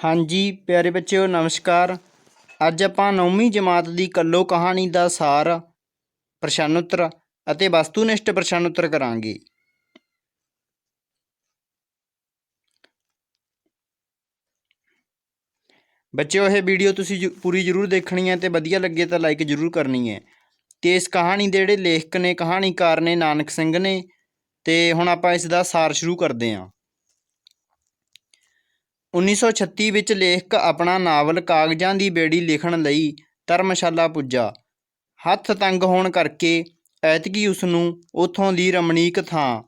हाँ जी प्यारे बच्चों नमस्कार। ਅੱਜ ਆਪਾਂ 9ਵੀਂ ਜਮਾਤ ਦੀ ਕੱਲੋ ਕਹਾਣੀ ਦਾ ਸਾਰ ਪ੍ਰਸ਼ਨ ਉੱਤਰ ਅਤੇ ਵਸਤੂਨਿਸ਼ਟ ਪ੍ਰਸ਼ਨ ਉੱਤਰ ਕਰਾਂਗੇ। ਬੱਚਿਓ ਇਹ ਵੀਡੀਓ ਤੁਸੀਂ ਪੂਰੀ ਜ਼ਰੂਰ ਦੇਖਣੀ ਹੈ ਤੇ ਵਧੀਆ ਲੱਗੇ ਤਾਂ ਲਾਈਕ ਜ਼ਰੂਰ ਕਰਨੀ ਹੈ। ਤੇ ਇਸ ਕਹਾਣੀ ਦੇ ਜਿਹੜੇ ਲੇਖਕ ਨੇ ਕਹਾਣੀਕਾਰ ਨੇ ਨਾਨਕ ਸਿੰਘ ਨੇ। ਤੇ ਹੁਣ ਆਪਾਂ ਇਸ ਦਾ ਸਾਰ ਸ਼ੁਰੂ ਕਰਦੇ ਹਾਂ। 1936 ਵਿੱਚ ਲੇਖਕ ਆਪਣਾ ਨਾਵਲ ਕਾਗਜ਼ਾਂ ਦੀ ਬੇੜੀ ਲਿਖਣ ਲਈ ਧਰਮਸ਼ਾਲਾ ਪੁੱਜਾ। ਹੱਥ ਤੰਗ ਹੋਣ ਕਰਕੇ ਐਤਕੀ ਉਸਨੂੰ ਉੱਥੋਂ ਦੀ ਰਮਣੀਕ ਥਾਂ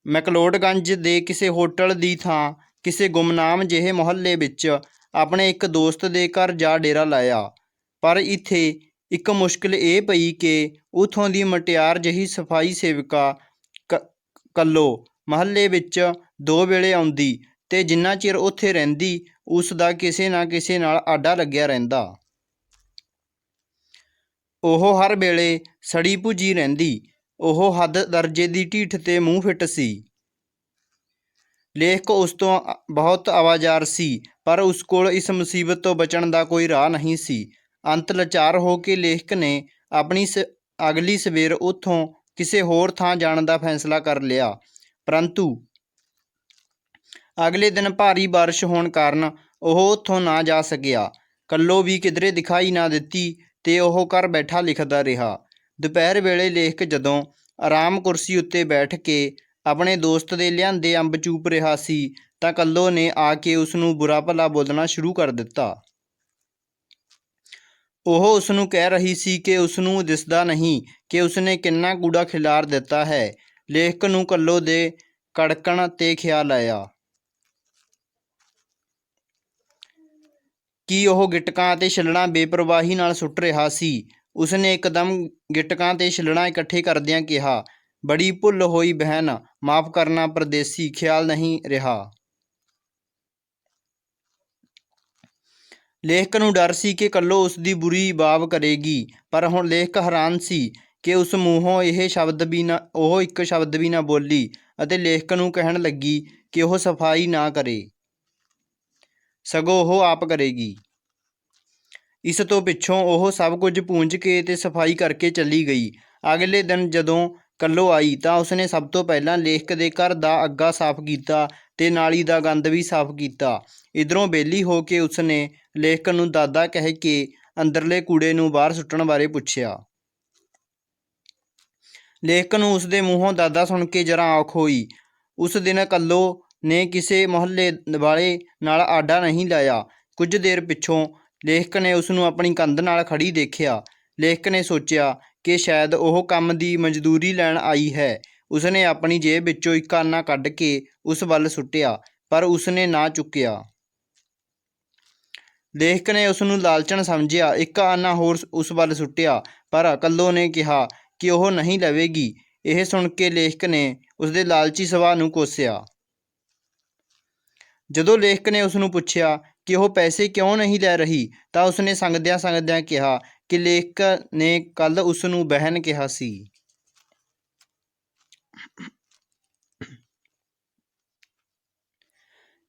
ਮੈਕਲੋਡਗੰਜ ਦੇ ਕਿਸੇ ਹੋਟਲ ਦੀ ਥਾਂ ਕਿਸੇ ਗੁੰਮਨਾਮ ਜਿਹੇ ਮੁਹੱਲੇ ਵਿੱਚ ਆਪਣੇ ਇੱਕ ਦੋਸਤ ਦੇ ਘਰ ਜਾ ਡੇਰਾ ਲਾਇਆ। ਪਰ ਇੱਥੇ ਇੱਕ ਮੁਸ਼ਕਿਲ ਇਹ ਪਈ ਕਿ ਉੱਥੋਂ ਦੀ ਮੁਟਿਆਰ ਜਿਹੀ ਸਫਾਈ ਸੇਵਿਕਾ ਕੱਲੋ ਮੁਹੱਲੇ ਵਿੱਚ 2 ਵੇਲੇ ਆਉਂਦੀ ਤੇ ਜਿੰਨਾ ਚਿਰ ਉੱਥੇ ਰਹਿੰਦੀ ਉਸ ਦਾ ਕਿਸੇ ਨਾ ਕਿਸੇ ਨਾਲ ਆਡਾ ਲੱਗਿਆ ਰਹਿੰਦਾ। ਉਹ ਹਰ ਵੇਲੇ ਸੜੀ ਭੁੱਜੀ ਰਹਿੰਦੀ। ਉਹ ਹੱਦ ਦਰਜੇ ਦੀ ਢੀਠ ਤੇ ਮੂੰਹ ਫਿੱਟ ਸੀ। ਲੇਖਕ ਉਸ ਤੋਂ ਬਹੁਤ ਆਵਾਜ਼ਾਰ ਸੀ ਪਰ ਉਸ ਕੋਲ ਇਸ ਮੁਸੀਬਤ ਤੋਂ ਬਚਣ ਦਾ ਕੋਈ ਰਾਹ ਨਹੀਂ ਸੀ। ਅੰਤ ਲਾਚਾਰ ਹੋ ਕੇ ਲੇਖਕ ਨੇ ਆਪਣੀ ਅਗਲੀ ਸਵੇਰ ਉੱਥੋਂ ਕਿਸੇ ਹੋਰ ਥਾਂ ਜਾਣ ਦਾ ਫੈਸਲਾ ਕਰ ਲਿਆ। ਪਰੰਤੂ ਅਗਲੇ ਦਿਨ ਭਾਰੀ ਬਾਰਿਸ਼ ਹੋਣ ਕਾਰਨ ਉਹ ਉੱਥੋਂ ਨਾ ਜਾ ਸਕਿਆ। ਕੱਲੋ ਵੀ ਕਿਧਰੇ ਦਿਖਾਈ ਨਾ ਦਿੱਤੀ ਤੇ ਉਹ ਘਰ ਬੈਠਾ ਲਿਖਦਾ ਰਿਹਾ। ਦੁਪਹਿਰ ਵੇਲੇ ਲੇਖਕ ਜਦੋਂ ਆਰਾਮ ਕੁਰਸੀ ਉੱਤੇ ਬੈਠ ਕੇ ਆਪਣੇ ਦੋਸਤ ਦੇ ਲਿਆਂਦੇ ਅੰਬ ਚੂਪ ਰਿਹਾ ਸੀ ਤਾਂ ਕੱਲੋ ਨੇ ਆ ਕੇ ਉਸਨੂੰ ਬੁਰਾ ਭਲਾ ਬੋਲਣਾ ਸ਼ੁਰੂ ਕਰ ਦਿੱਤਾ। ਉਹ ਉਸਨੂੰ ਕਹਿ ਰਹੀ ਸੀ ਕਿ ਉਸਨੂੰ ਦਿਸਦਾ ਨਹੀਂ ਕਿ ਉਸਨੇ ਕਿੰਨਾ ਕੂੜਾ ਖਿਲਾਰ ਦਿੱਤਾ ਹੈ। ਲੇਖਕ ਨੂੰ ਕੱਲੋ ਦੇ ਕੜਕਣ ਤੇ ਖਿਆਲ ਆਇਆ ਕਿ ਉਹ ਗਿਟਕਾਂ ਅਤੇ ਛਿੱਲੜਾਂ ਬੇਪਰਵਾਹੀ ਨਾਲ ਸੁੱਟ ਰਿਹਾ ਸੀ। ਉਸਨੇ ਇੱਕਦਮ ਗਿਟਕਾਂ ਤੇ ਛਿੱਲੜਾਂ ਇਕੱਠੇ ਕਰਦਿਆਂ ਕਿਹਾ, ਬੜੀ ਭੁੱਲ ਹੋਈ ਬਹਿਨ, ਮਾਫ਼ ਕਰਨਾ ਪਰਦੇਸੀ, ਖਿਆਲ ਨਹੀਂ ਰਿਹਾ। ਲੇਖਕ ਨੂੰ ਡਰ ਸੀ ਕਿ ਕੱਲੋ ਉਸ ਦੀ ਬੁਰੀ ਬਾਬ ਕਰੇਗੀ ਪਰ ਹੁਣ ਲੇਖਕ ਹੈਰਾਨ ਸੀ ਕਿ ਉਸ ਮੂੰਹੋਂ ਉਹ ਇੱਕ ਸ਼ਬਦ ਵੀ ਨਾ ਬੋਲੀ ਅਤੇ ਲੇਖਕ ਨੂੰ ਕਹਿਣ ਲੱਗੀ ਕਿ ਉਹ ਸਫਾਈ ਨਾ ਕਰੇ ਸਗੋਂ ਉਹ ਆਪ ਕਰੇਗੀ। ਇਸ ਤੋਂ ਪਿੱਛੋਂ ਉਹ ਸਭ ਕੁਝ ਪੂੰਝ ਕੇ ਤੇ ਸਫਾਈ ਕਰਕੇ ਚਲੀ ਗਈ। ਅਗਲੇ ਦਿਨ ਜਦੋਂ ਕੱਲੋ ਆਈ ਤਾਂ ਉਸਨੇ ਸਭ ਤੋਂ ਪਹਿਲਾਂ ਲੇਖਕ ਦੇ ਘਰ ਦਾ ਅੱਗਾ ਸਾਫ਼ ਕੀਤਾ ਤੇ ਨਾਲੀ ਦਾ ਗੰਦ ਵੀ ਸਾਫ਼ ਕੀਤਾ। ਇੱਧਰੋਂ ਵਿਹਲੀ ਹੋ ਕੇ ਉਸਨੇ ਲੇਖਕ ਨੂੰ ਦਾਦਾ ਕਹਿ ਕੇ ਅੰਦਰਲੇ ਕੂੜੇ ਨੂੰ ਬਾਹਰ ਸੁੱਟਣ ਬਾਰੇ ਪੁੱਛਿਆ। ਲੇਖਕ ਨੂੰ ਉਸਦੇ ਮੂੰਹੋਂ ਦਾਦਾ ਸੁਣ ਕੇ ਜਰਾ ਔਖ ਹੋਈ। ਉਸ ਦਿਨ ਕੱਲੋ ਨੇ ਕਿਸੇ ਮੁਹੱਲੇ ਵਾਲੇ ਨਾਲ ਆਡਾ ਨਹੀਂ ਲਾਇਆ। ਕੁਝ ਦੇਰ ਪਿੱਛੋਂ ਲੇਖਕ ਨੇ ਉਸਨੂੰ ਆਪਣੀ ਕੰਧ ਨਾਲ ਖੜੀ ਦੇਖਿਆ। ਲੇਖਕ ਨੇ ਸੋਚਿਆ ਕਿ ਸ਼ਾਇਦ ਉਹ ਕੰਮ ਦੀ ਮਜ਼ਦੂਰੀ ਲੈਣ ਆਈ ਹੈ। ਉਸਨੇ ਆਪਣੀ ਜੇਬ ਵਿੱਚੋਂ ਇੱਕ ਆਨਾ ਕੱਢ ਕੇ ਉਸ ਵੱਲ ਸੁੱਟਿਆ ਪਰ ਉਸਨੇ ਨਾ ਚੁੱਕਿਆ। ਲੇਖਕ ਨੇ ਉਸਨੂੰ ਲਾਲਚਣ ਸਮਝਿਆ, ਇੱਕ ਆਨਾ ਹੋਰ ਉਸ ਵੱਲ ਸੁੱਟਿਆ ਪਰ ਕੱਲੋ ਨੇ ਕਿਹਾ ਕਿ ਉਹ ਨਹੀਂ ਲਵੇਗੀ। ਇਹ ਸੁਣ ਕੇ ਲੇਖਕ ਨੇ ਉਸਦੇ ਲਾਲਚੀ ਸੁਭਾਅ ਨੂੰ ਕੋਸਿਆ। ਜਦੋਂ ਲੇਖਕ ਨੇ ਉਸਨੂੰ ਪੁੱਛਿਆ ਕਿ ਉਹ ਪੈਸੇ ਕਿਉਂ ਨਹੀਂ ਲੈ ਰਹੀ ਤਾਂ ਉਸਨੇ ਸੰਗਦਿਆਂ ਸੰਗਦਿਆਂ ਕਿਹਾ ਕਿ ਲੇਖਕ ਨੇ ਕੱਲ੍ਹ ਉਸਨੂੰ ਬਹਿਨ ਕਿਹਾ ਸੀ।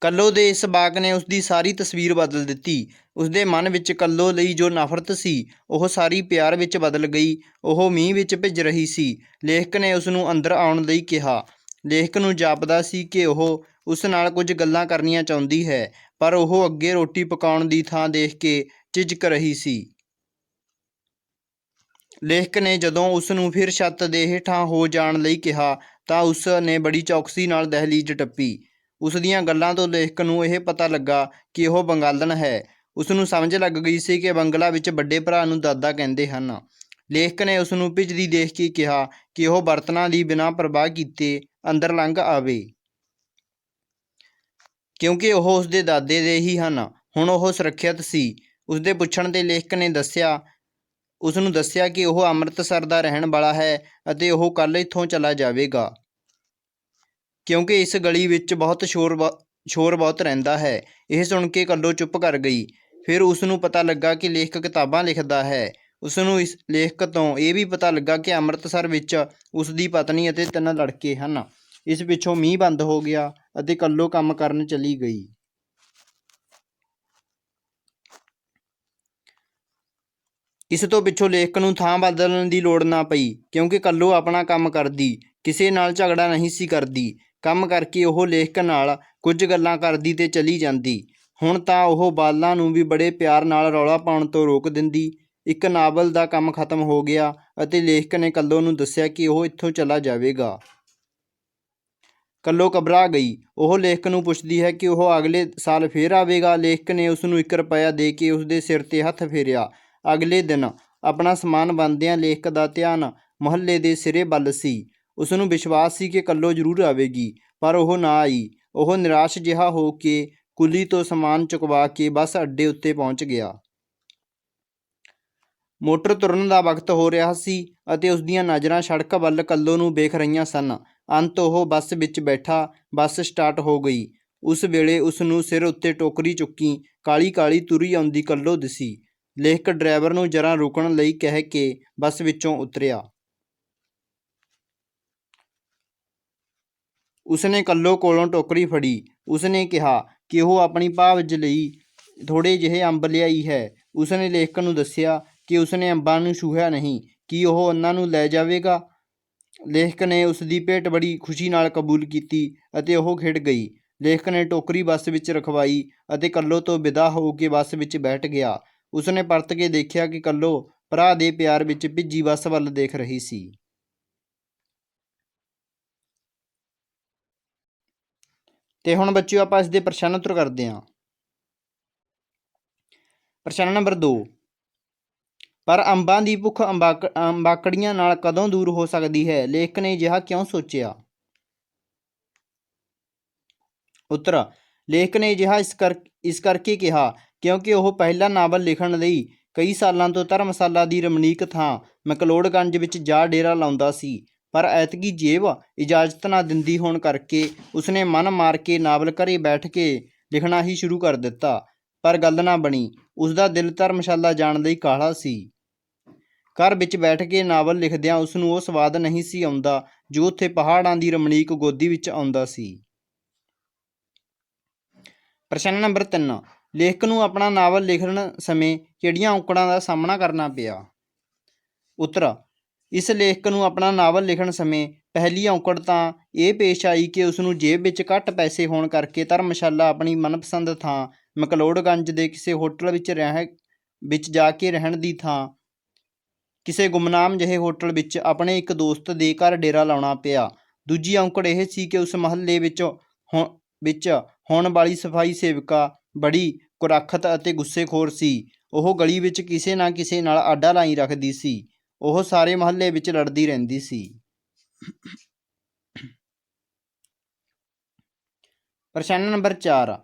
ਕੱਲੋ ਦੇ ਇਸ ਵਾਕ ਨੇ ਉਸਦੀ ਸਾਰੀ ਤਸਵੀਰ ਬਦਲ ਦਿੱਤੀ। ਉਸਦੇ ਮਨ ਵਿੱਚ ਕੱਲੋ ਲਈ ਜੋ ਨਫ਼ਰਤ ਸੀ ਉਹ ਸਾਰੀ ਪਿਆਰ ਵਿੱਚ ਬਦਲ ਗਈ। ਉਹ ਮੀਂਹ ਵਿੱਚ ਭਿੱਜ ਰਹੀ ਸੀ। ਲੇਖਕ ਨੇ ਉਸਨੂੰ ਅੰਦਰ ਆਉਣ ਲਈ ਕਿਹਾ। ਲੇਖਕ ਨੂੰ ਜਾਪਦਾ ਸੀ ਕਿ ਉਹ ਉਸ ਨਾਲ ਕੁਝ ਗੱਲਾਂ ਕਰਨੀਆਂ ਚਾਹੁੰਦੀ ਹੈ ਪਰ ਉਹ ਅੱਗੇ ਰੋਟੀ ਪਕਾਉਣ ਦੀ ਥਾਂ ਦੇਖ ਕੇ ਝਿਜਕ ਰਹੀ ਸੀ। ਲੇਖਕ ਨੇ ਜਦੋਂ ਉਸਨੂੰ ਫਿਰ ਛੱਤ ਦੇ ਹੇਠਾਂ ਹੋ ਜਾਣ ਲਈ ਕਿਹਾ ਤਾਂ ਉਸ ਨੇ ਬੜੀ ਚੌਕਸੀ ਨਾਲ ਦਹਿਲੀਜ਼ ਟੱਪੀ। ਉਸ ਦੀਆਂ ਗੱਲਾਂ ਤੋਂ ਲੇਖਕ ਨੂੰ ਇਹ ਪਤਾ ਲੱਗਾ ਕਿ ਉਹ ਬੰਗਾਲਣ ਹੈ। ਉਸਨੂੰ ਸਮਝ ਲੱਗ ਗਈ ਸੀ ਕਿ ਬੰਗਲਾ ਵਿੱਚ ਵੱਡੇ ਭਰਾ ਨੂੰ ਦਾਦਾ ਕਹਿੰਦੇ ਹਨ। ਲੇਖਕ ਨੇ ਉਸਨੂੰ ਭਿੱਜਦੀ ਦੇਖ ਕੇ ਕਿਹਾ ਕਿ ਉਹ ਬਰਤਨਾਂ ਦੀ ਬਿਨਾਂ ਪਰਵਾਹ ਕੀਤੇ ਅੰਦਰ ਲੰਘ ਆਵੇ ਕਿਉਂਕਿ ਉਹ ਉਸਦੇ ਦਾਦੇ ਦੇ ਹੀ ਹਨ। ਹੁਣ ਉਹ ਸੁਰੱਖਿਅਤ ਸੀ। ਉਸਦੇ ਪੁੱਛਣ 'ਤੇ ਲੇਖਕ ਨੇ ਉਸਨੂੰ ਦੱਸਿਆ ਕਿ ਉਹ ਅੰਮ੍ਰਿਤਸਰ ਦਾ ਰਹਿਣ ਵਾਲਾ ਹੈ ਅਤੇ ਉਹ ਕੱਲ੍ਹ ਇੱਥੋਂ ਚਲਾ ਜਾਵੇਗਾ ਕਿਉਂਕਿ ਇਸ ਗਲੀ ਵਿੱਚ ਸ਼ੋਰ ਬਹੁਤ ਰਹਿੰਦਾ ਹੈ। ਇਹ ਸੁਣ ਕੇ ਕੱਲੋ ਚੁੱਪ ਕਰ ਗਈ। ਫਿਰ ਉਸਨੂੰ ਪਤਾ ਲੱਗਾ ਕਿ ਲੇਖਕ ਕਿਤਾਬਾਂ ਲਿਖਦਾ ਹੈ। ਉਸਨੂੰ ਇਸ ਲੇਖਕ ਤੋਂ ਇਹ ਵੀ ਪਤਾ ਲੱਗਾ ਕਿ ਅੰਮ੍ਰਿਤਸਰ ਵਿੱਚ ਉਸਦੀ ਪਤਨੀ ਅਤੇ 3 ਲੜਕੇ ਹਨ। ਇਸ ਪਿੱਛੋਂ ਮੀਂਹ ਬੰਦ ਹੋ ਗਿਆ ਅਤੇ ਕੱਲੋ ਕੰਮ ਕਰਨ ਚਲੀ ਗਈ। ਇਸ ਤੋਂ ਪਿੱਛੋਂ ਲੇਖਕ ਨੂੰ ਥਾਂ ਬਦਲਣ ਦੀ ਲੋੜ ਨਾ ਪਈ, ਕਿਉਂਕਿ ਕੱਲੋ ਆਪਣਾ ਕੰਮ ਕਰਦੀ, ਕਿਸੇ ਨਾਲ ਝਗੜਾ ਨਹੀਂ ਸੀ ਕਰਦੀ। ਕੰਮ ਕਰਕੇ ਉਹ ਲੇਖਕ ਨਾਲ ਕੁਝ ਗੱਲਾਂ ਕਰਦੀ ਤੇ ਚਲੀ ਜਾਂਦੀ। ਹੁਣ ਤਾਂ ਉਹ ਬਾਲਾਂ ਨੂੰ ਵੀ ਬੜੇ ਪਿਆਰ ਨਾਲ ਰੌਲਾ ਪਾਉਣ ਤੋਂ ਰੋਕ ਦਿੰਦੀ। ਇੱਕ ਨਾਵਲ ਦਾ ਕੰਮ ਖਤਮ ਹੋ ਗਿਆ ਅਤੇ ਲੇਖਕ ਨੇ ਕੱਲੋ ਨੂੰ ਦੱਸਿਆ ਕਿ ਉਹ ਇੱਥੋਂ ਚਲਾ ਜਾਵੇਗਾ। ਕੱਲੋ ਘਬਰਾ ਗਈ। ਉਹ ਲੇਖਕ ਨੂੰ ਪੁੱਛਦੀ ਹੈ ਕਿ ਉਹ ਅਗਲੇ ਸਾਲ ਫੇਰ ਆਵੇਗਾ। ਲੇਖਕ ਨੇ ਉਸਨੂੰ 1 ਰੁਪਇਆ ਦੇ ਕੇ ਉਸਦੇ ਸਿਰ 'ਤੇ ਹੱਥ ਫੇਰਿਆ। ਅਗਲੇ ਦਿਨ ਆਪਣਾ ਸਮਾਨ ਬੰਨ੍ਹਦਿਆਂ ਲੇਖਕ ਦਾ ਧਿਆਨ ਮੁਹੱਲੇ ਦੇ ਸਿਰੇ ਵੱਲ ਸੀ। ਉਸਨੂੰ ਵਿਸ਼ਵਾਸ ਸੀ ਕਿ ਕੱਲੋ ਜ਼ਰੂਰ ਆਵੇਗੀ, ਪਰ ਉਹ ਨਾ ਆਈ। ਉਹ ਨਿਰਾਸ਼ ਜਿਹਾ ਹੋ ਕੇ ਕੁੱਲੀ ਤੋਂ ਸਮਾਨ ਚੁਕਵਾ ਕੇ ਬੱਸ ਅੱਡੇ ਉੱਤੇ ਪਹੁੰਚ ਗਿਆ। ਮੋਟਰ ਤੁਰਨ ਦਾ ਵਕਤ ਹੋ ਰਿਹਾ ਸੀ ਅਤੇ ਉਸਦੀਆਂ ਨਜ਼ਰਾਂ ਸੜਕ ਵੱਲ ਕੱਲੋ ਨੂੰ ਵੇਖ ਰਹੀਆਂ ਸਨ। ਅੰਤ ਉਹ ਬੱਸ ਵਿੱਚ ਬੈਠਾ। ਬੱਸ ਸਟਾਰਟ ਹੋ ਗਈ। ਉਸ ਵੇਲੇ ਉਸਨੂੰ ਸਿਰ ਉੱਤੇ ਟੋਕਰੀ ਚੁੱਕੀ ਕਾਲੀ ਕਾਲੀ ਤੁਰੀ ਆਉਂਦੀ ਕੱਲੋ ਦਿਸੀ। ਲੇਖਕ ਡਰਾਈਵਰ ਨੂੰ ਜਰਾ ਰੁਕਣ ਲਈ ਕਹਿ ਕੇ ਬੱਸ ਵਿੱਚੋਂ ਉਤਰਿਆ। ਉਸਨੇ ਕੱਲੋ ਕੋਲੋਂ ਟੋਕਰੀ ਫੜੀ। ਉਸਨੇ ਕਿਹਾ ਕਿ ਉਹ ਆਪਣੀ ਭਾਵਜ ਲਈ ਥੋੜ੍ਹੇ ਜਿਹੇ ਅੰਬ ਲਿਆਈ ਹੈ। ਉਸਨੇ ਲੇਖਕ ਨੂੰ ਦੱਸਿਆ ਕਿ ਉਸਨੇ ਅੰਬਾਂ ਨੂੰ ਛੂਹਿਆ ਨਹੀਂ। ਕੀ ਉਹ ਉਹਨਾਂ ਨੂੰ ਲੈ ਜਾਵੇਗਾ? ਲੇਖਕ ਨੇ ਉਸਦੀ ਭੇਟ ਬੜੀ ਖੁਸ਼ੀ ਨਾਲ ਕਬੂਲ ਕੀਤੀ ਅਤੇ ਉਹ ਖਿੜ ਗਈ। ਲੇਖਕ ਨੇ ਟੋਕਰੀ ਬੱਸ ਵਿੱਚ ਰਖਵਾਈ ਅਤੇ ਕੱਲੋ ਤੋਂ ਵਿਦਾ ਹੋ ਕੇ ਬੱਸ ਵਿੱਚ ਬੈਠ ਗਿਆ। ਉਸਨੇ ਪਰਤ ਕੇ ਦੇਖਿਆ ਕਿ ਕੱਲੋ ਭਰਾ ਦੇ ਪਿਆਰ ਵਿੱਚ ਭਿੱਜੀ ਬੱਸ ਵੱਲ ਦੇਖ ਰਹੀ ਸੀ। ਤੇ ਹੁਣ ਬੱਚਿਓ ਆਪਾਂ ਇਸ ਦੇ ਪ੍ਰਸ਼ਨ ਉੱਤਰ ਕਰਦੇ ਹਾਂ। ਪ੍ਰਸ਼ਨ ਨੰਬਰ 2, ਪਰ ਅੰਬਾਂ ਦੀ ਭੁੱਖ ਅੰਬਾਕੜੀਆਂ ਨਾਲ ਕਦੋਂ ਦੂਰ ਹੋ ਸਕਦੀ ਹੈ? ਲੇਖਕ ਨੇ ਅਜਿਹਾ ਕਿਉਂ ਸੋਚਿਆ? ਉੱਤਰ, ਲੇਖਕ ਨੇ ਅਜਿਹਾ ਇਸ ਕਰਕੇ ਕਿਹਾ ਕਿਉਂਕਿ ਉਹ ਪਹਿਲਾ ਨਾਵਲ ਲਿਖਣ ਲਈ ਕਈ ਸਾਲਾਂ ਤੋਂ ਧਰਮਸ਼ਾਲਾ ਦੀ ਰਮਣੀਕ ਥਾਂ ਮੈਕਲੋਡਗੰਜ ਵਿੱਚ ਜਾ ਡੇਰਾ ਲਾਉਂਦਾ ਸੀ, ਪਰ ਐਤਕੀ ਜੇਬ ਇਜਾਜ਼ਤ ਨਾ ਦਿੰਦੀ ਹੋਣ ਕਰਕੇ ਉਸਨੇ ਮਨ ਮਾਰ ਕੇ ਨਾਵਲ ਘਰੇ ਬੈਠ ਕੇ ਲਿਖਣਾ ਹੀ ਸ਼ੁਰੂ ਕਰ ਦਿੱਤਾ। ਪਰ ਗੱਲ ਨਾ ਬਣੀ। ਉਸਦਾ ਦਿਲ ਧਰਮਸ਼ਾਲਾ ਜਾਣ ਲਈ ਕਾਹਲਾ ਸੀ। ਘਰ ਵਿੱਚ ਬੈਠ ਕੇ ਨਾਵਲ ਲਿਖਦਿਆਂ ਉਸਨੂੰ ਉਹ ਸਵਾਦ ਨਹੀਂ ਸੀ ਆਉਂਦਾ ਜੋ ਉੱਥੇ ਪਹਾੜਾਂ ਦੀ ਰਮਣੀਕ ਗੋਦੀ ਵਿੱਚ ਆਉਂਦਾ ਸੀ। ਪ੍ਰਸ਼ਨ ਨੰਬਰ 3, ਲੇਖਕ ਨੂੰ ਆਪਣਾ ਨਾਵਲ ਲਿਖਣ ਸਮੇਂ ਕਿਹੜੀਆਂ ਔਕੜਾਂ ਦਾ ਸਾਹਮਣਾ ਕਰਨਾ ਪਿਆ? ਉੱਤਰ, ਇਸ ਲੇਖਕ ਨੂੰ ਆਪਣਾ ਨਾਵਲ ਲਿਖਣ ਸਮੇਂ ਪਹਿਲੀ ਔਕੜ ਤਾਂ ਇਹ ਪੇਸ਼ ਆਈ ਕਿ ਉਸਨੂੰ ਜੇਬ ਵਿੱਚ ਘੱਟ ਪੈਸੇ ਹੋਣ ਕਰਕੇ ਧਰਮਸ਼ਾਲਾ ਆਪਣੀ ਮਨਪਸੰਦ ਥਾਂ ਮੈਕਲੋਡਗੰਜ ਦੇ ਕਿਸੇ ਹੋਟਲ ਵਿੱਚ ਜਾ ਕੇ ਰਹਿਣ ਦੀ ਥਾਂ ਕਿਸੇ ਗੁੰਮਨਾਮ ਜਿਹੇ ਹੋਟਲ ਵਿੱਚ ਆਪਣੇ ਇੱਕ ਦੋਸਤ ਦੇ ਘਰ ਡੇਰਾ ਲਾਉਣਾ ਪਿਆ। ਦੂਜੀ ਔਕੜ ਇਹ ਸੀ ਕਿ ਉਸ ਮੁਹੱਲੇ ਵਿੱਚ ਹੋਣ ਵਾਲੀ ਸਫਾਈ ਸੇਵਕਾ ਬੜੀ ਕੁਰੱਖਤ ਅਤੇ ਗੁੱਸੇਖੋਰ ਸੀ। ਉਹ ਗਲੀ ਵਿੱਚ ਕਿਸੇ ਨਾ ਕਿਸੇ ਨਾਲ ਆਡਾ ਲਾਈ ਰੱਖਦੀ ਸੀ। ਉਹ ਸਾਰੇ ਮੁਹੱਲੇ ਵਿੱਚ ਲੜਦੀ ਰਹਿੰਦੀ ਸੀ। ਪ੍ਰਸ਼ਨ ਨੰਬਰ 4,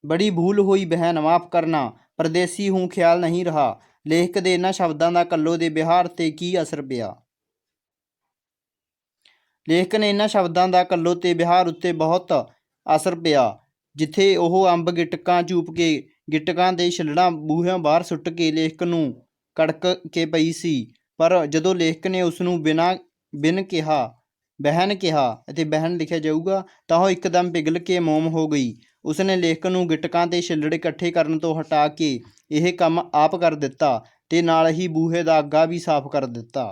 बड़ी भूल हुई बहन, माफ़ करना, परदेसी हूँ ख्याल नहीं रहा। ਲੇਖਕ ਦੇ ਇਹਨਾਂ ਸ਼ਬਦਾਂ ਦਾ ਕੱਲੋ ਦੇ ਵਿਹਾਰ 'ਤੇ ਕੀ ਅਸਰ ਪਿਆ? ਲੇਖਕ ਨੇ ਇਹਨਾਂ ਸ਼ਬਦਾਂ ਦਾ ਕੱਲੋ 'ਤੇ ਵਿਹਾਰ ਉੱਤੇ ਬਹੁਤ ਅਸਰ ਪਿਆ। ਜਿੱਥੇ ਉਹ ਅੰਬ ਗਿਟਕਾਂ ਚੂਪ ਕੇ ਗਿਟਕਾਂ ਦੇ ਛਿੱਲੜਾਂ ਬੂਹਿਆਂ ਬਾਹਰ ਸੁੱਟ ਕੇ ਲੇਖਕ ਨੂੰ ਕੜਕ ਕੇ ਪਈ ਸੀ, ਪਰ ਜਦੋਂ ਲੇਖਕ ਨੇ ਉਸਨੂੰ ਬਿਨ ਕਿਹਾ ਬਹਿਨ ਕਿਹਾ ਅਤੇ ਬਹਿਨ ਲਿਖਿਆ ਜਾਊਗਾ ਤਾਂ ਉਹ ਇੱਕਦਮ ਪਿਘਲ ਕੇ ਮੋਮ ਹੋ ਗਈ। ਉਸਨੇ ਲੇਖਕ ਨੂੰ ਗਿਟਕਾਂ ਤੇ ਛਿੱਲੜ ਇਕੱਠੇ ਕਰਨ ਤੋਂ ਹਟਾ ਕੇ ਇਹ ਕੰਮ ਆਪ ਕਰ ਦਿੱਤਾ ਤੇ ਨਾਲ ਹੀ ਬੂਹੇ ਦਾ ਅੱਗਾ ਵੀ ਸਾਫ਼ ਕਰ ਦਿੱਤਾ।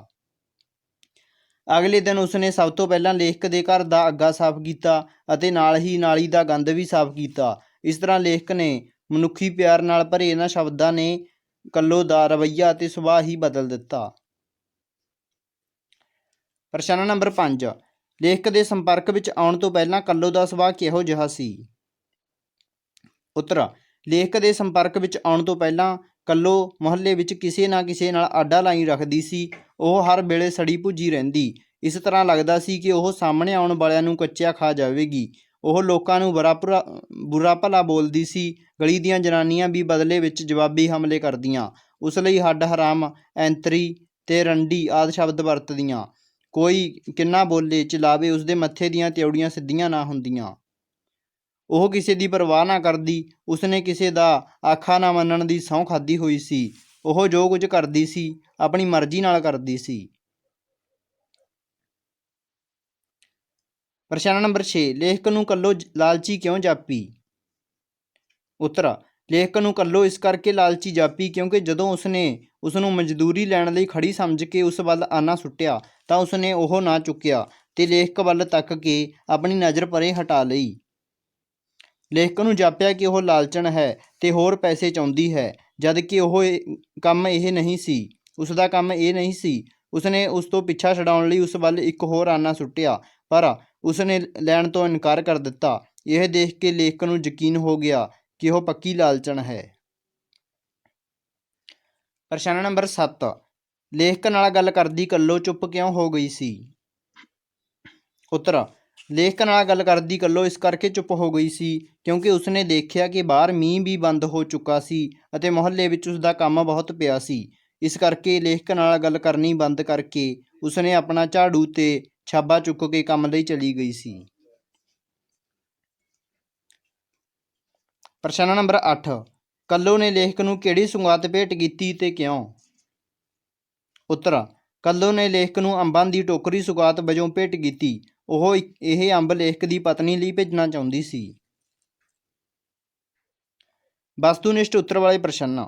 ਅਗਲੇ ਦਿਨ ਉਸਨੇ ਸਭ ਤੋਂ ਪਹਿਲਾਂ ਲੇਖਕ ਦੇ ਘਰ ਦਾ ਅੱਗਾ ਸਾਫ਼ ਕੀਤਾ ਅਤੇ ਨਾਲ ਹੀ ਨਾਲੀ ਦਾ ਗੰਦ ਵੀ ਸਾਫ਼ ਕੀਤਾ। ਇਸ ਤਰ੍ਹਾਂ ਲੇਖਕ ਨੇ ਮਨੁੱਖੀ ਪਿਆਰ ਨਾਲ ਭਰੇ ਇਹਨਾਂ ਸ਼ਬਦਾਂ ਨੇ ਕੱਲੋ ਦਾ ਰਵੱਈਆ ਅਤੇ ਸੁਭਾਅ ਹੀ ਬਦਲ ਦਿੱਤਾ। ਪ੍ਰਸ਼ਨ ਨੰਬਰ 5, ਲੇਖਕ ਦੇ ਸੰਪਰਕ ਵਿੱਚ ਆਉਣ ਤੋਂ ਪਹਿਲਾਂ ਕੱਲੋ ਦਾ ਸੁਭਾਅ ਕਿਹੋ ਜਿਹਾ ਸੀ? ਉੱਤਰ, ਲੇਖਕ ਦੇ ਸੰਪਰਕ ਵਿੱਚ ਆਉਣ ਤੋਂ ਪਹਿਲਾਂ ਕੱਲੋ ਮੁਹੱਲੇ ਵਿੱਚ ਕਿਸੇ ਨਾ ਕਿਸੇ ਨਾਲ ਆਡਾ ਲਾਈ ਰੱਖਦੀ ਸੀ। ਉਹ ਹਰ ਵੇਲੇ ਸੜੀ ਭੁੱਜੀ ਰਹਿੰਦੀ। ਇਸ ਤਰ੍ਹਾਂ ਲੱਗਦਾ ਸੀ ਕਿ ਉਹ ਸਾਹਮਣੇ ਆਉਣ ਵਾਲਿਆਂ ਨੂੰ ਕੱਚਿਆ ਖਾ ਜਾਵੇਗੀ। ਉਹ ਲੋਕਾਂ ਨੂੰ ਬੁਰਾ ਭਲਾ ਬੋਲਦੀ ਸੀ। ਗਲੀ ਦੀਆਂ ਜਨਾਨੀਆਂ ਵੀ ਬਦਲੇ ਵਿੱਚ ਜਵਾਬੀ ਹਮਲੇ ਕਰਦੀਆਂ। ਉਸ ਲਈ ਹੱਡ ਹਰਾਮ, ਐਂਤਰੀ ਤੇ ਰੰਡੀ ਆਦਿ ਸ਼ਬਦ ਵਰਤਦੀਆਂ। ਕੋਈ ਕਿੰਨਾ ਬੋਲੇ ਚਲਾਵੇ ਉਸਦੇ ਮੱਥੇ ਦੀਆਂ ਤਿਉੜੀਆਂ ਸਿੱਧੀਆਂ ਨਾ ਹੁੰਦੀਆਂ। ਉਹ ਕਿਸੇ ਦੀ ਪਰਵਾਹ ਨਾ ਕਰਦੀ। ਉਸਨੇ ਕਿਸੇ ਦਾ ਆਖਾ ਨਾ ਮੰਨਣ ਦੀ ਸਹੁੰ ਖਾਧੀ ਹੋਈ ਸੀ। ਉਹ ਜੋ ਕੁਝ ਕਰਦੀ ਸੀ ਆਪਣੀ ਮਰਜ਼ੀ ਨਾਲ ਕਰਦੀ ਸੀ। ਪ੍ਰਸ਼ਨ ਨੰਬਰ 6, ਲੇਖਕ ਨੂੰ ਕੱਲੋ ਲਾਲਚੀ ਕਿਉਂ ਜਾਪੀ? ਉੱਤਰ, ਲੇਖਕ ਨੂੰ ਕੱਲੋ ਇਸ ਕਰਕੇ ਲਾਲਚੀ ਜਾਪੀ ਕਿਉਂਕਿ ਜਦੋਂ ਉਸਨੇ ਉਸ ਨੂੰ ਮਜ਼ਦੂਰੀ ਲੈਣ ਲਈ ਖੜੀ ਸਮਝ ਕੇ ਉਸ ਵੱਲ ਆਨਾ ਸੁੱਟਿਆ ਤਾਂ ਉਸਨੇ ਉਹ ਨਾ ਚੁੱਕਿਆ ਤੇ ਲੇਖਕ ਵੱਲ ਤੱਕ ਕੇ ਆਪਣੀ ਨਜ਼ਰ ਪਰੇ ਹਟਾ ਲਈ। ਲੇਖਕ ਨੂੰ ਜਾਪਿਆ ਕਿ ਉਹ ਲਾਲਚਣ ਹੈ ਤੇ ਹੋਰ ਪੈਸੇ ਚਾਹੁੰਦੀ ਹੈ, ਜਦ ਕਿ ਕੰਮ ਇਹ ਨਹੀਂ ਸੀ। ਉਸਦਾ ਕੰਮ ਇਹ ਨਹੀਂ ਸੀ। ਉਸਨੇ ਉਸ ਤੋਂ ਪਿੱਛਾ ਛਡਾਉਣ ਲਈ ਉਸ ਵੱਲ ਇੱਕ ਹੋਰ ਆਨਾ ਸੁੱਟਿਆ, ਪਰ ਉਸਨੇ ਲੈਣ ਤੋਂ ਇਨਕਾਰ ਕਰ ਦਿੱਤਾ। ਇਹ ਦੇਖ ਕੇ ਲੇਖਕ ਨੂੰ ਯਕੀਨ ਹੋ ਗਿਆ ਕਿ ਉਹ ਪੱਕੀ ਲਾਲਚਣ ਹੈ। ਪ੍ਰਸ਼ਨ ਨੰਬਰ 7, ਲੇਖਕ ਨਾਲ ਗੱਲ ਕਰਦੀ ਕੱਲੋ ਚੁੱਪ ਕਿਉਂ ਹੋ ਗਈ ਸੀ? ਉੱਤਰ, ਲੇਖਕ ਨਾਲ ਗੱਲ ਕਰਦੀ ਕੱਲੋ ਇਸ ਕਰਕੇ ਚੁੱਪ ਹੋ ਗਈ ਸੀ ਕਿਉਂਕਿ ਉਸਨੇ ਦੇਖਿਆ ਕਿ ਬਾਹਰ ਮੀਂਹ ਵੀ ਬੰਦ ਹੋ ਚੁੱਕਾ ਸੀ ਅਤੇ ਮੁਹੱਲੇ ਵਿੱਚ ਉਸਦਾ ਕੰਮ ਬਹੁਤ ਪਿਆ ਸੀ। ਇਸ ਕਰਕੇ ਲੇਖਕ ਨਾਲ ਗੱਲ ਕਰਨੀ ਬੰਦ ਕਰਕੇ ਉਸਨੇ ਆਪਣਾ ਝਾੜੂ ਤੇ ਛਾਬਾ ਚੁੱਕ ਕੇ ਕੰਮ ਲਈ ਚਲੀ ਗਈ ਸੀ। ਪ੍ਰਸ਼ਨ ਨੰਬਰ 8, ਕੱਲੋ ਨੇ ਲੇਖਕ ਨੂੰ ਕਿਹੜੀ ਸੁਗਾਤ ਭੇਟ ਕੀਤੀ ਤੇ ਕਿਉਂ? ਉੱਤਰ, ਕੱਲੋ ਨੇ ਲੇਖਕ ਨੂੰ ਅੰਬਾਂ ਦੀ ਟੋਕਰੀ ਸੁਗਾਤ ਵਜੋਂ ਭੇਟ ਕੀਤੀ। ਉਹ ਇਹ ਅੰਬ ਲੇਖਕ ਦੀ ਪਤਨੀ ਲਈ ਭੇਜਣਾ ਚਾਹੁੰਦੀ ਸੀ। ਵਸਤੂਨਿਸ਼ਟ ਉੱਤਰ ਵਾਲੇ ਪ੍ਰਸ਼ਨ।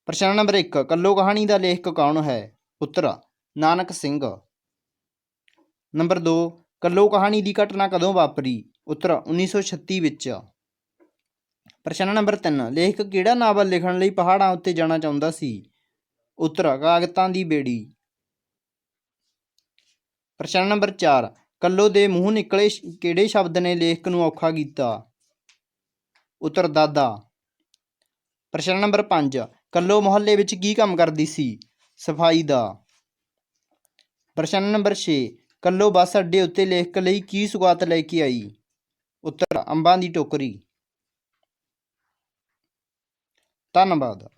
ਪ੍ਰਸ਼ਨ ਨੰਬਰ 1, ਕੱਲੋ ਕਹਾਣੀ ਦਾ ਲੇਖਕ ਕੌਣ ਹੈ? ਉੱਤਰ, ਨਾਨਕ ਸਿੰਘ। ਨੰਬਰ 2, ਕੱਲੋ ਕਹਾਣੀ ਦੀ ਘਟਨਾ ਕਦੋਂ ਵਾਪਰੀ? ਉੱਤਰ, 1936 ਵਿੱਚ। ਪ੍ਰਸ਼ਨ ਨੰਬਰ 3, ਲੇਖਕ ਕਿਹੜਾ ਨਾਵਲ ਲਿਖਣ ਲਈ ਪਹਾੜਾਂ ਉੱਤੇ ਜਾਣਾ ਚਾਹੁੰਦਾ ਸੀ? ਉੱਤਰ, ਕਾਗਤਾਂ ਦੀ ਬੇੜੀ। ਪ੍ਰਸ਼ਨ ਨੰਬਰ 4, ਕੱਲੋ ਦੇ ਮੂੰਹ ਨਿਕਲੇ ਕਿਹੜੇ ਸ਼ਬਦ ਨੇ ਲੇਖਕ ਨੂੰ ਔਖਾ ਕੀਤਾ? ਉੱਤਰ, ਦਾਦਾ। ਪ੍ਰਸ਼ਨ ਨੰਬਰ 5, ਕੱਲੋ ਮੁਹੱਲੇ ਵਿੱਚ ਕੀ ਕੰਮ ਕਰਦੀ ਸੀ? ਸਫਾਈ ਦਾ। ਪ੍ਰਸ਼ਨ ਨੰਬਰ 6, ਕੱਲੋ ਬੱਸ ਅੱਡੇ ਉੱਤੇ ਲੇਖਕ ਲਈ ਕੀ ਸੁਗਾਤ ਲੈ ਕੇ ਆਈ? ਉੱਤਰ, ਅੰਬਾਂ ਦੀ ਟੋਕਰੀ। ਧੰਨਵਾਦ।